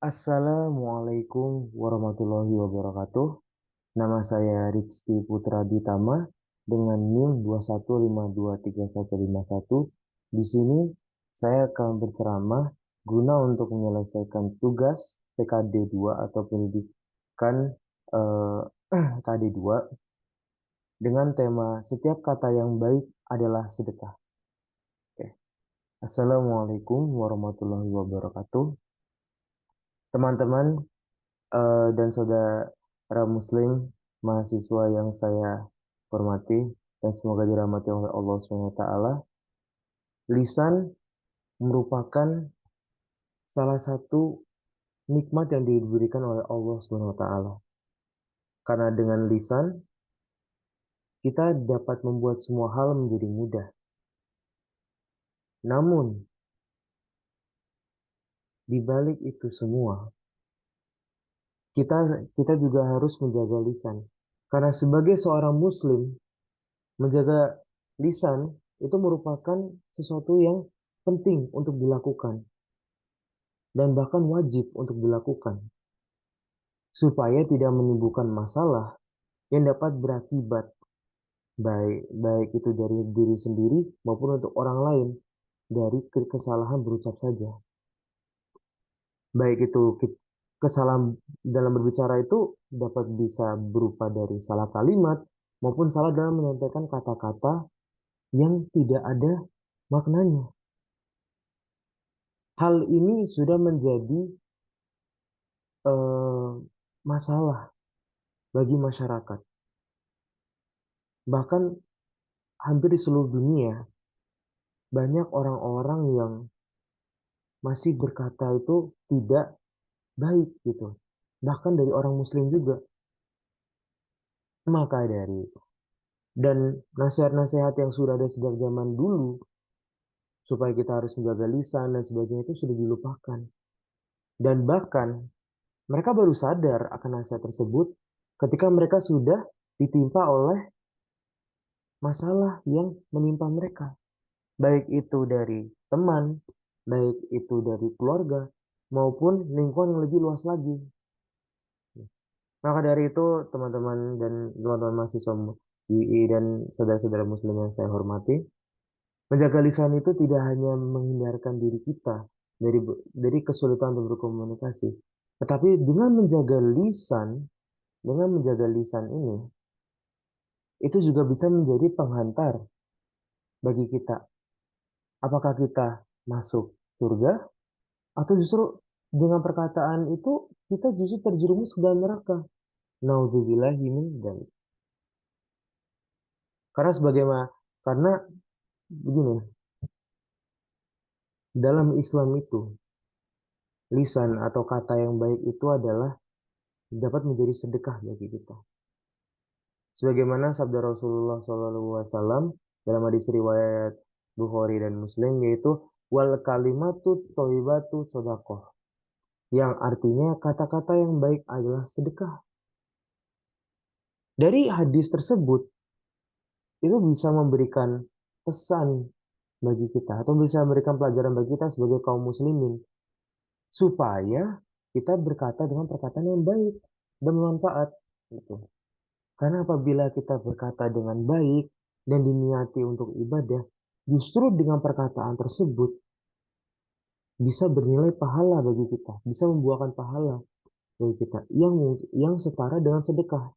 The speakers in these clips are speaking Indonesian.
Assalamualaikum warahmatullahi wabarakatuh. Nama saya Rizky Putra Ditama dengan NIM 215235151. Di sini saya akan berceramah guna untuk menyelesaikan tugas PKD 2 atau pendidikan eh, KD 2 dengan tema setiap kata yang baik adalah sedekah. Oke. Assalamualaikum warahmatullahi wabarakatuh. Teman-teman dan saudara Muslim, mahasiswa yang saya hormati dan semoga dirahmati oleh Allah SWT. Lisan merupakan salah satu nikmat yang diberikan oleh Allah SWT. Karena dengan lisan kita dapat membuat semua hal menjadi mudah. Namun di balik itu semua, kita kita juga harus menjaga lisan. Karena sebagai seorang Muslim, menjaga lisan itu merupakan sesuatu yang penting untuk dilakukan dan bahkan wajib untuk dilakukan supaya tidak menimbulkan masalah yang dapat berakibat baik baik itu dari diri sendiri maupun untuk orang lain dari kesalahan berucap saja. Baik itu kesalahan dalam berbicara itu dapat bisa berupa dari salah kalimat maupun salah dalam menyampaikan kata-kata yang tidak ada maknanya. Hal ini sudah menjadi eh, masalah bagi masyarakat. Bahkan hampir di seluruh dunia, banyak orang-orang yang masih berkata itu tidak baik gitu. Bahkan dari orang Muslim juga. Maka dari itu. Dan nasihat-nasihat yang sudah ada sejak zaman dulu, supaya kita harus menjaga lisan dan sebagainya itu sudah dilupakan. Dan bahkan mereka baru sadar akan nasihat tersebut ketika mereka sudah ditimpa oleh masalah yang menimpa mereka. Baik itu dari teman, baik itu dari keluarga, maupun lingkungan yang lebih luas lagi. Maka dari itu, teman-teman dan teman-teman mahasiswa UI dan saudara-saudara Muslim yang saya hormati, menjaga lisan itu tidak hanya menghindarkan diri kita dari kesulitan untuk berkomunikasi, tetapi dengan menjaga lisan ini, itu juga bisa menjadi penghantar bagi kita. Apakah kita masuk surga atau justru dengan perkataan itu kita justru terjerumus ke dalam neraka. Naudzubillahi min dzalik. Karena sebagaimana karena begini, dalam Islam itu lisan atau kata yang baik itu adalah dapat menjadi sedekah bagi kita. Sebagaimana sabda Rasulullah SAW dalam hadis riwayat Bukhari dan Muslim yaitu wal kalimatu thayyibatu shadaqah, yang artinya kata-kata yang baik adalah sedekah. Dari hadis tersebut itu bisa memberikan pesan bagi kita atau bisa memberikan pelajaran bagi kita sebagai kaum muslimin supaya kita berkata dengan perkataan yang baik dan bermanfaat gitu. Karena apabila kita berkata dengan baik dan diniati untuk ibadah, justru dengan perkataan tersebut bisa bernilai pahala bagi kita, bisa membuahkan pahala bagi kita yang setara dengan sedekah.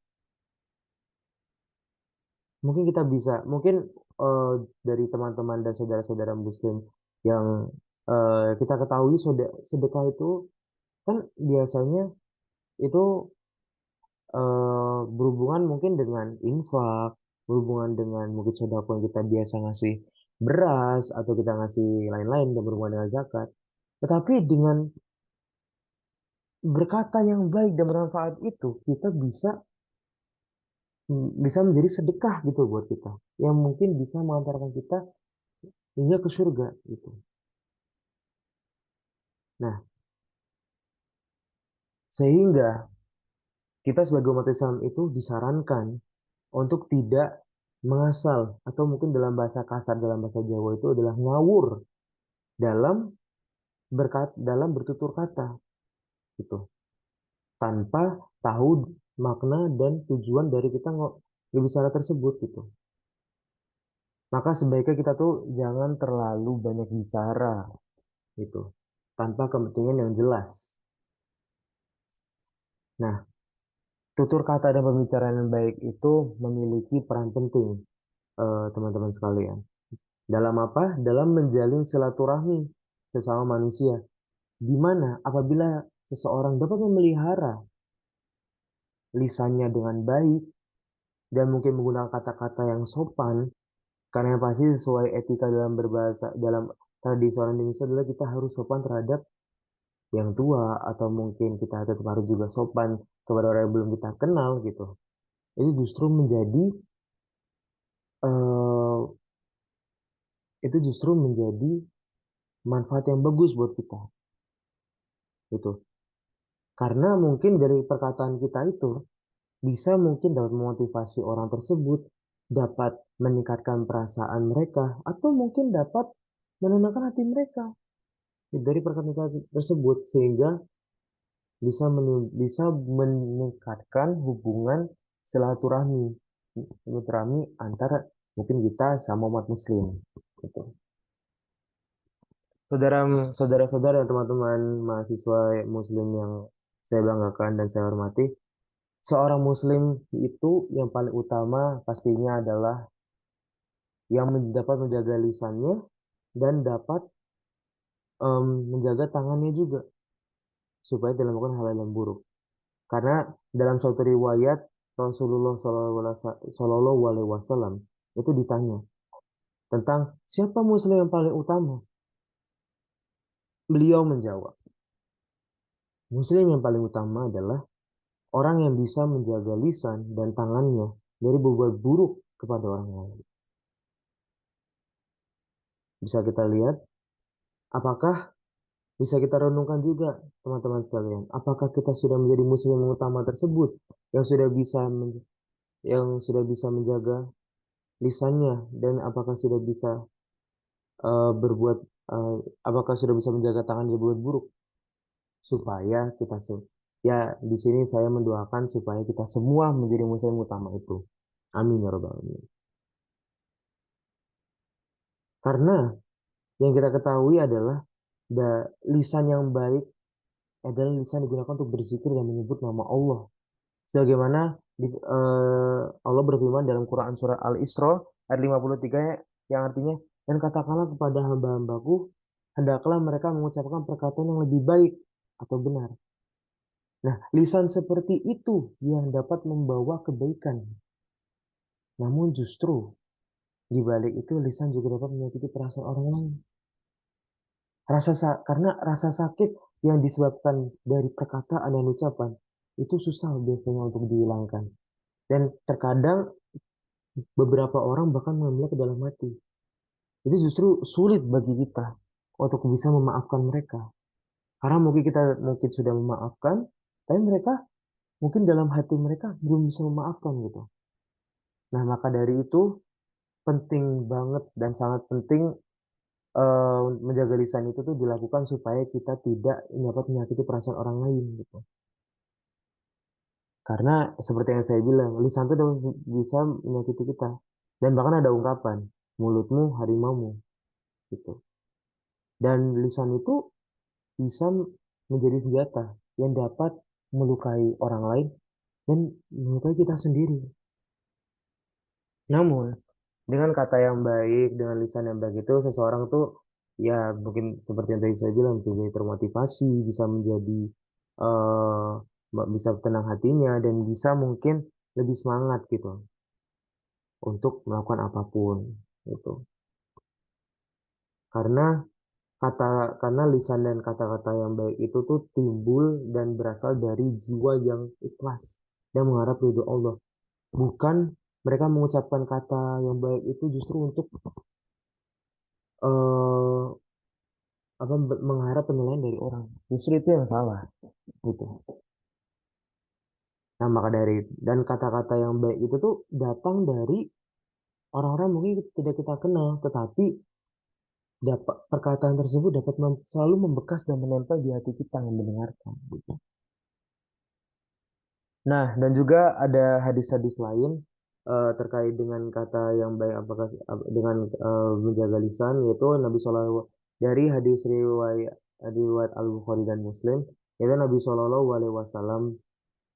Mungkin kita bisa, mungkin eh, dari teman-teman dan saudara-saudara Muslim yang kita ketahui sedekah itu kan biasanya itu berhubungan mungkin dengan infak, berhubungan dengan mungkin sedekah yang kita biasa ngasih beras atau kita ngasih lain-lain dan berhubungan dengan zakat. Tetapi dengan berkata yang baik dan bermanfaat itu kita bisa menjadi sedekah gitu buat kita yang mungkin bisa mengantarkan kita hingga ke surga gitu. Nah, sehingga kita sebagai umat Islam itu disarankan untuk tidak mengasal atau mungkin dalam bahasa kasar dalam bahasa Jawa itu adalah ngawur dalam dalam bertutur kata. gitu, tanpa tahu makna dan tujuan dari kita berbicara tersebut gitu. Maka sebaiknya kita tuh jangan terlalu banyak bicara gitu, tanpa kepentingan yang jelas. Nah, tutur kata dan pembicaraan yang baik itu memiliki peran penting, teman-teman sekalian. Dalam apa? Dalam menjalin silaturahmi sesama manusia. Di mana apabila seseorang dapat memelihara lisannya dengan baik dan mungkin menggunakan kata-kata yang sopan, karena yang pasti sesuai etika dalam berbahasa, dalam tradisi orang Indonesia adalah kita harus sopan terhadap yang tua, atau mungkin kita tetap harus juga sopan kepada orang yang belum kita kenal gitu. Itu justru menjadi eh, itu justru menjadi manfaat yang bagus buat kita gitu. Karena mungkin dari perkataan kita itu bisa mungkin dapat memotivasi orang tersebut, dapat meningkatkan perasaan mereka, atau mungkin dapat menenangkan hati mereka dari perkataan tersebut, sehingga bisa meningkatkan hubungan silaturahmi silaturahmi antara mungkin kita sama umat muslim gitu. Saudara, saudara-saudara dan teman-teman mahasiswa muslim yang saya banggakan dan saya hormati, seorang muslim itu yang paling utama pastinya adalah yang dapat menjaga lisannya dan dapat menjaga tangannya juga supaya tidak melakukan hal yang buruk. Karena dalam suatu riwayat Rasulullah Shallallahu Alaihi Wasallam itu ditanya tentang siapa muslim yang paling utama. Beliau menjawab, muslim yang paling utama adalah orang yang bisa menjaga lisan dan tangannya dari berbuat buruk kepada orang lain. Bisa kita lihat, apakah bisa kita renungkan juga, teman-teman sekalian, apakah kita sudah menjadi muslim yang utama tersebut yang sudah bisa menjaga lisannya, dan eh, berbuat apakah sudah bisa menjaga tangan dari berbuat buruk, supaya kita ya, di sini saya mendoakan supaya kita semua menjadi muslim utama itu. Amin ya robbal alamin. Karena yang kita ketahui adalah lisan yang baik adalah lisan digunakan untuk berzikir dan menyebut nama Allah. Sebagaimana Allah berfirman dalam Quran surah Al-Isra ayat 53, yang artinya, dan katakanlah kepada hamba-hambaku, hendaklah mereka mengucapkan perkataan yang lebih baik atau benar. Nah, lisan seperti itu yang dapat membawa kebaikan. Namun justru di balik itu lisan juga dapat menyakiti perasaan orang lain. Karena rasa sakit yang disebabkan dari perkataan dan ucapan itu susah biasanya untuk dihilangkan. Dan terkadang beberapa orang bahkan mengambil ke dalam hati. Itu justru sulit bagi kita untuk bisa memaafkan mereka. Karena mungkin sudah memaafkan, tapi mereka mungkin dalam hati mereka belum bisa memaafkan gitu. Nah, maka dari itu penting banget dan sangat penting menjaga lisan itu tuh dilakukan supaya kita tidak dapat menyakiti perasaan orang lain gitu. Karena seperti yang saya bilang, lisan itu dapat bisa menyakiti kita. Dan bahkan ada ungkapan, mulutmu harimaumu gitu. Dan lisan itu bisa menjadi senjata yang dapat melukai orang lain dan melukai kita sendiri. Namun, dengan kata yang baik, dengan lisan yang baik itu, seseorang tuh ya mungkin seperti yang tadi saya bilang, bisa jadi termotivasi, bisa menjadi eh bisa tenang hatinya, dan bisa mungkin lebih semangat gitu untuk melakukan apapun gitu. Karena karena lisan dan kata-kata yang baik itu tuh timbul dan berasal dari jiwa yang ikhlas dan mengharap ridho Allah. Bukan mereka mengucapkan kata yang baik itu justru untuk eh mengharap penilaian dari orang. Justru itu yang salah gitu. Nah, maka dari dan kata-kata yang baik itu tuh datang dari orang-orang mungkin tidak kita kenal, tetapi perkataan tersebut dapat selalu membekas dan menempel di hati kita yang mendengarkan, gitu. Nah, dan juga ada hadis-hadis lain terkait dengan kata yang baik apakah dengan menjaga lisan, yaitu Nabi Shallallahu dari hadis riwayat Al-Bukhari dan Muslim, yaitu Nabi Shallallahu Alaihi Wasallam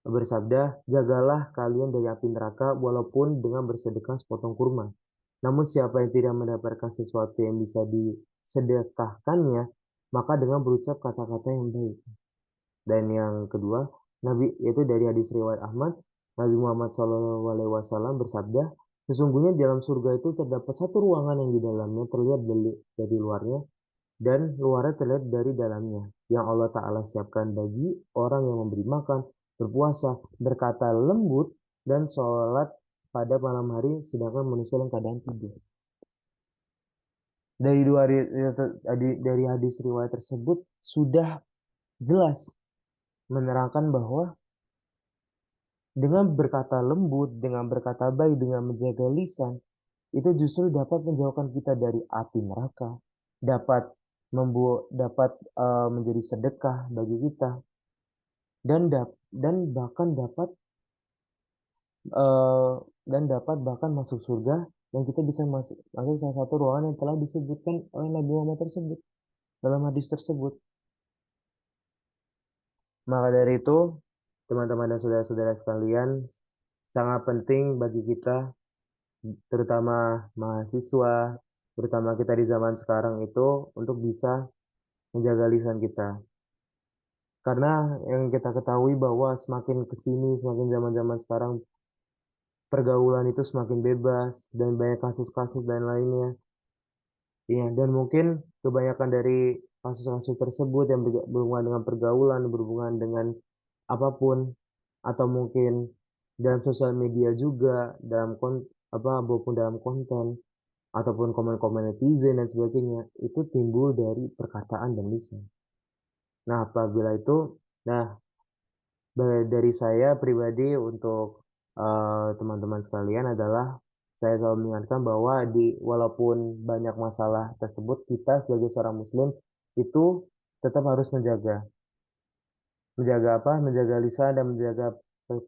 bersabda, jagalah kalian dari api neraka walaupun dengan bersedekah sepotong kurma. Namun siapa yang tidak mendapatkan sesuatu yang bisa disedekahkannya, maka dengan berucap kata-kata yang baik. Dan yang kedua, Nabi yaitu dari hadis riwayat Ahmad, Nabi Muhammad SAW bersabda, sesungguhnya di dalam surga itu terdapat satu ruangan yang di dalamnya terlihat dari luarnya dan luarnya terlihat dari dalamnya, yang Allah Ta'ala siapkan bagi orang yang memberi makan, berpuasa, berkata lembut, dan sholat pada malam hari, sedangkan manusia dalam keadaan tidur. Dari hadis riwayat tersebut sudah jelas menerangkan bahwa dengan berkata lembut, dengan berkata baik, dengan menjaga lisan, itu justru dapat menjauhkan kita dari api neraka, dapat dapat menjadi sedekah bagi kita, dan bahkan dapat eh, bahkan masuk surga, dan kita bisa masuk salah satu ruangan yang telah disebutkan oleh Nabi Muhammad tersebut dalam hadis tersebut. Maka dari itu, teman-teman dan saudara-saudara sekalian, sangat penting bagi kita, terutama mahasiswa, terutama kita di zaman sekarang itu, untuk bisa menjaga lisan kita. Karena yang kita ketahui bahwa semakin kesini, semakin zaman-zaman sekarang, pergaulan itu semakin bebas, dan banyak kasus-kasus dan lainnya. Iya, dan mungkin kebanyakan dari kasus-kasus tersebut yang berhubungan dengan pergaulan, berhubungan dengan apapun, atau mungkin dalam sosial media juga, apapun dalam konten, ataupun komen-komen netizen dan sebagainya, itu timbul dari perkataan dan lisan. Nah, apabila itu, nah dari saya pribadi untuk teman-teman sekalian adalah saya selalu mengingatkan bahwa walaupun banyak masalah tersebut, kita sebagai seorang muslim itu tetap harus menjaga apa? Menjaga lisan dan menjaga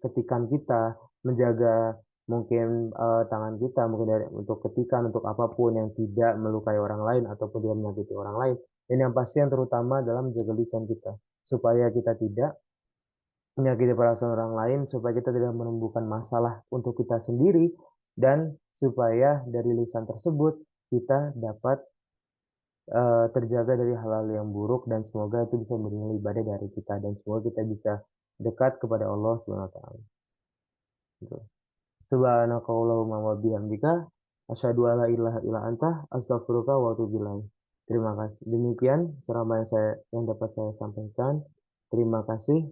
ketikan kita, menjaga mungkin tangan kita mungkin untuk ketikan untuk apapun yang tidak melukai orang lain ataupun tidak menyakiti orang lain. Dan yang pasti yang terutama adalah menjaga lisan kita supaya kita tidak menyakiti perasaan orang lain, supaya kita tidak menumbuhkan masalah untuk kita sendiri, dan supaya dari lisan tersebut kita dapat terjaga dari hal-hal yang buruk, dan semoga itu bisa bernilai ibadah dari kita, dan semoga kita bisa dekat kepada Allah Subhanahu wa taala. Gitu. Subhanakallahumma wa bihamdika asyhadu alla ilaha illa anta astaghfiruka wa atubu ilaik. Terima kasih. Demikian ceramah yang dapat saya sampaikan. Terima kasih.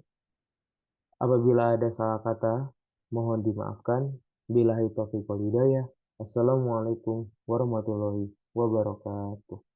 Apabila ada salah kata, mohon dimaafkan. Billahi taufiq wal hidayah. Assalamualaikum warahmatullahi wabarakatuh.